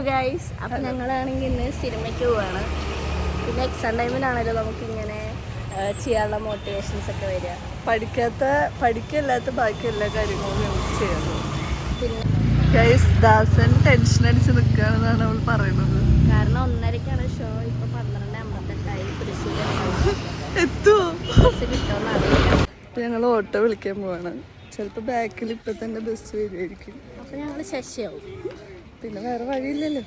Guys, അപ്പം ഞങ്ങളാണെങ്കിൽ ഇന്ന് സിനിമയ്ക്ക് പോവാണ്. പിന്നെ എക്സാം ടൈമിലാണല്ലോ നമുക്കിങ്ങനെ ചെയ്യാനുള്ള മോട്ടിവേഷൻസ് ഒക്കെ വരിക. പഠിക്കല്ലാത്ത ബാക്കി എല്ലാ കാര്യങ്ങളും നമുക്ക് ചെയ്യാം. പിന്നെ ഗൈസ്, ദാസൻ ടെൻഷൻ അടിച്ച് നിൽക്കുകയാണെന്നാണ് അവൾ പറയുന്നത്. കാരണം 1:30-ക്കാണ് ഷോ. ഇപ്പോൾ 12:58 തൃശ്ശൂർ എത്തുമോ കിട്ടുമെന്ന് അറിയില്ല. അപ്പം ഞങ്ങൾ ഓട്ടോ വിളിക്കാൻ പോവാണ്. ചിലപ്പോൾ ബാക്കിൽ ഇപ്പം തന്നെ ബസ് വരുമായിരിക്കും. അപ്പം ഞങ്ങൾ ശശിയാവും. പിന്നെ വേറെ വഴിയില്ലല്ലോ.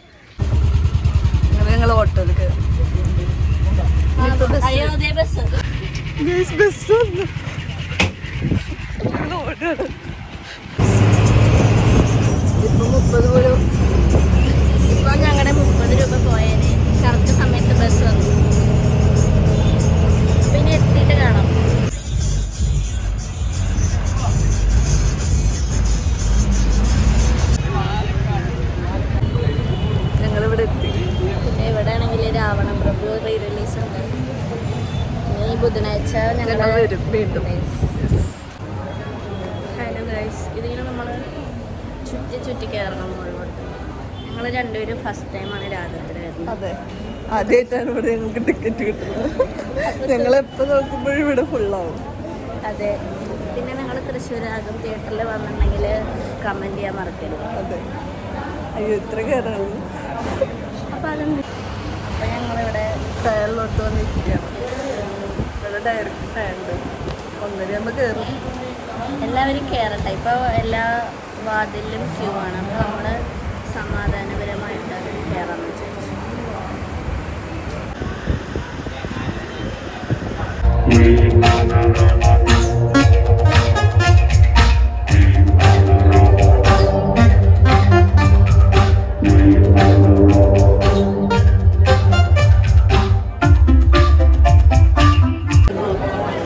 അങ്ങനെ ഞങ്ങൾ ഓട്ടോയിൽ കയറി. ബസ് വന്നു. ഞങ്ങൾ ഓടാണ്. ഇപ്പം 30 പോലും. ഇപ്പം ഞങ്ങളുടെ 30 രൂപ പോയേനെ. കറക്റ്റ് സമയത്ത് ബസ് വന്നു. പിന്നെ എത്തിയിട്ട് കാണാം. ഞങ്ങളിവിടെ എത്തി. പിന്നെ ഇവിടെ ആണെങ്കിൽ രാവണ പ്രഭു റീ റിലീസ് ഉണ്ട്. പിന്നെ ഈ ബുധനാഴ്ച ഞങ്ങൾ വരും വീണ്ടും. ഹലോ ഗൈസ്, ഇതിങ്ങനെ നമ്മൾ ചുറ്റി കയറണം മുകളിലോട്ട്. ഞങ്ങൾ രണ്ടുപേരും ഫസ്റ്റ് ടൈമാണ് രാഗത്തിൽ വരുന്നത്. അതെ, ആദ്യമായിട്ടാണ് ഇവിടെ ഞങ്ങൾക്ക് ടിക്കറ്റ് കിട്ടുന്നത്. ഞങ്ങളെപ്പോൾ നോക്കുമ്പോഴും ഇവിടെ ഫുള്ളാവും. അതെ. പിന്നെ ഞങ്ങൾ തൃശ്ശൂർ രാഗം തിയേറ്ററിൽ വന്നിട്ടുണ്ടെങ്കിൽ കമൻറ്റ് ചെയ്യാൻ മറക്കരുത്. അതെ. അയ്യോ, ഇത്ര കയറാണ്. അപ്പോൾ അതെന്ത്. അപ്പോൾ ഞങ്ങളിവിടെ ഫാനിലോട്ട് വന്നിരിക്കുകയാണ്. ഇവിടെ ഡയറക്റ്റ് ഫാനുണ്ട്. 1:30 കയറും. എല്ലാവരും കയറട്ടെ. ഇപ്പോൾ എല്ലാ വാതിലും ക്യൂ ആണ്. അപ്പോൾ നമ്മൾ സമാധാനപരമായിട്ട് കയറാമെന്ന് വിചാരിച്ചു.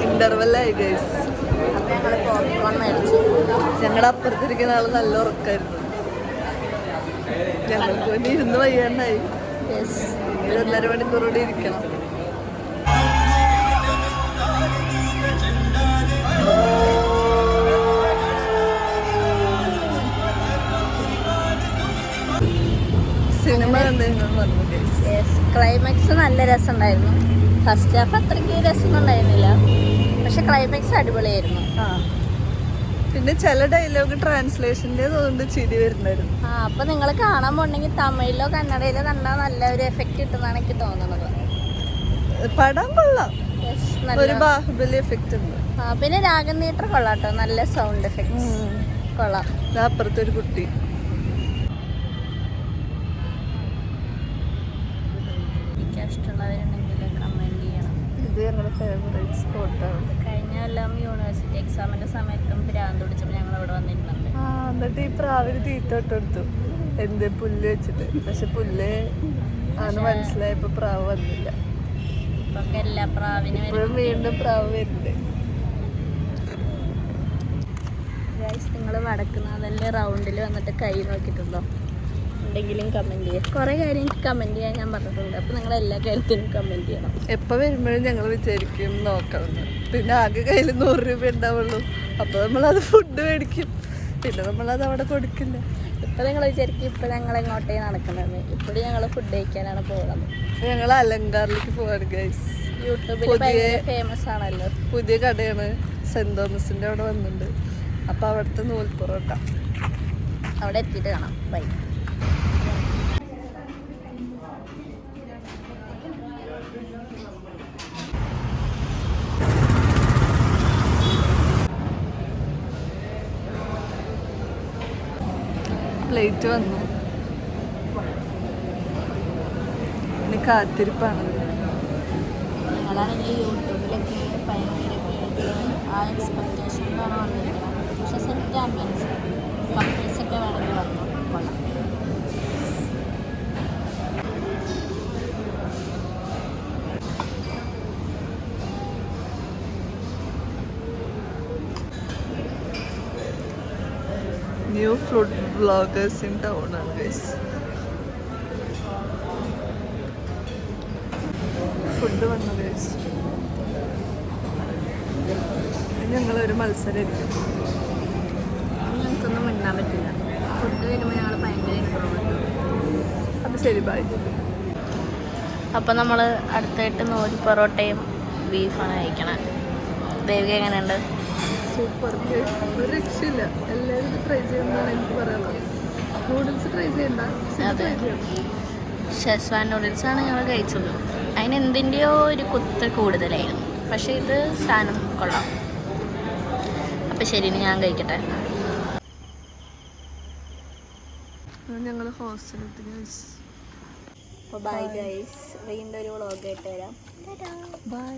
ഇന്റർവെല്ലായി ഗൈസ്. അപ്പോൾ ഞങ്ങൾ പോപ്കോൺ മേടിച്ചു. ഞങ്ങളുടെ അപ്പുറത്തിരിക്കുന്ന ആൾ നല്ല ഉറക്കമായിരുന്നു. ഞങ്ങൾക്ക് വേണ്ടി ഇരുന്ന് വയ്യാണ്ടായി. ഇനി 1.5 മണിക്കൂർ കൂടി ഇരിക്കണം. സിനിമ കണ്ടു. ക്ലൈമാക്സ് നല്ല രസമുണ്ടായിരുന്നു. ഫസ്റ്റ് ഹാഫ് അത്രയ്ക്ക് രസമൊന്നും ഉണ്ടായിരുന്നില്ല, പക്ഷെ ക്ലൈമാക്സ് അടിപൊളിയായിരുന്നു. പിന്നെ ചില ഡയലോഗ് ട്രാൻസ്ലേഷൻ്റെ തോന്നുന്നുണ്ട് ചിരി വരുന്നായിരുന്നു. അപ്പം നിങ്ങൾ കാണാൻ പോകണമെങ്കിൽ തമിഴിലോ കന്നഡയിലോ കണ്ടാൽ നല്ല ഒരു എഫക്റ്റ് കിട്ടുന്നതാണ് എനിക്ക് തോന്നുന്നത്. പടം കൊള്ളാം, ഒരു ബാഹുബലി എഫക്റ്റ് ഉണ്ട്. പിന്നെ രാഗം തിയേറ്റർ കൊള്ളാം കേട്ടോ, നല്ല സൗണ്ട് എഫക്ട്സ് കൊള്ളാം. അപ്പുറത്തൊരു കുട്ടി. ഇഷ്ടമുള്ളവരുണ്ടെങ്കിൽ കമൻറ്റ് ചെയ്യണം. ഇത് ഞങ്ങളുടെ ഫേവറേറ്റ് സ്പോട്ടാണ്. കഴിഞ്ഞ എല്ലാം യൂണിവേഴ്സിറ്റി എക്സാമിൻ്റെ സമയത്തും ഭ്രാന്ത് പിടിച്ചപ്പോൾ ഞങ്ങൾ ഇവിടെ വന്നിട്ടുണ്ട്. എന്നിട്ട് ഈ പ്രാവിന് തീറ്റ ഇട്ടെടുത്തു, എന്ത് പുല്ല് വെച്ചിട്ട്. പക്ഷെ പുല്ല് ആണ് മനസ്സിലായപ്പോൾ പ്രാവ് വന്നില്ല. ഇപ്പൊക്കെ എല്ലാ പ്രാവിനും വീണ്ടും പ്രാവ് വരുന്നുണ്ട്. ഗൈസ്, നിങ്ങൾ വടക്കുന്നാഥല്ലേ റൗണ്ടിൽ വന്നിട്ട് കൈ നോക്കിയിട്ടുണ്ടോ? ഉണ്ടെങ്കിലും കമൻറ്റ് ചെയ്യുക. കുറേ കാര്യം കമൻറ്റ് ചെയ്യാൻ ഞാൻ പറഞ്ഞിട്ടുണ്ട്. അപ്പോൾ നിങ്ങൾ എല്ലാ കാര്യത്തിനും കമൻറ്റ് ചെയ്യണം. എപ്പോൾ വരുമ്പോഴും ഞങ്ങൾ വിചാരിക്കും നോക്കണം. പിന്നെ ആകെ കയ്യിൽ 100 രൂപ ഉണ്ടാവുള്ളൂ. അപ്പോൾ നമ്മളത് ഫുഡ് മേടിക്കും. പിന്നെ നമ്മളത് അവിടെ കൊടുക്കില്ല. ഇപ്പോൾ നിങ്ങൾ വിചാരിക്കും ഇപ്പോൾ ഞങ്ങൾ എങ്ങോട്ടേ നടക്കുന്നത്. ഇപ്പോഴും ഞങ്ങൾ ഫുഡ് കഴിക്കാനാണ് പോകുന്നത്. ഞങ്ങൾ അലങ്കാറിലേക്ക് പോവാണ് ഗൈസ്. യൂട്യൂബിൽ ഭയങ്കര ഫേമസ് ആണല്ലോ. പുതിയ കടയാണ്, സെൻറ് തോമസിൻ്റെ അവിടെ വന്നിട്ടുണ്ട്. അപ്പോൾ അവിടുത്തെ നൂൽ പൊറോട്ട അവിടെ എത്തിയിട്ട് കാണാം. ബൈ. പ്ലേറ്റ് വന്നു. ഇനി കാത്തിരിപ്പാണ്. ഞങ്ങളാണെങ്കിൽ യൂട്യൂബിലൊക്കെ ഭയങ്കര ആ എക്സ്പെക്റ്റേഷനിലാണ് വന്നിരിക്കുന്നത്. പക്ഷെ സെറ്റ് ആംബിയൻസ് കപ്പിൾസൊക്കെ വേണമെങ്കിൽ വന്നു കൊള്ളാം. New food vloggers in town ആണ് ഗൈസ്. ഫുഡ് വന്നു ഗൈസ്. ഞങ്ങളൊരു മത്സരമായിരിക്കും. ഞങ്ങൾക്കൊന്നും മിണ്ടാൻ പറ്റില്ല. ഫുഡ് വരുമ്പോൾ ഞങ്ങൾ ഭയങ്കര ഇൻട്രോവേർട്ട്. ശരി ബൈ. അപ്പം നമ്മൾ അടുത്തായിട്ട് നൂൽ പൊറോട്ടയും ബീഫാണ് കഴിക്കണേ. ദേവിക എങ്ങനെയുണ്ട്? സൂപ്പർ, ഒരു രക്ഷയില്ല. എല്ലാവരും ഇത് ട്രൈ ചെയ്യുന്നതാണ് എനിക്ക് പറയാനുള്ളത്. നൂഡിൽസ് ട്രൈ ചെയ്യണ്ട, അതെ, ഷെസ്വാൻ നൂഡിൽസാണ് ഞങ്ങൾ കഴിച്ചത്. അതിന് എന്തിൻ്റെയോ ഒരു കുത്ത് കൂടുതലായിരുന്നു, പക്ഷേ ഇത് സാധനം കൊള്ളാം. അപ്പം ശരി, ഇനി ഞാൻ കഴിക്കട്ടെ. ഞങ്ങൾ ഹോസ്റ്റലെത്തി. അപ്പോൾ ബൈ ഗൈസ്, വീണ്ടും ഒരു വ്ളോഗ് ആയിട്ട് വരാം. ബൈ.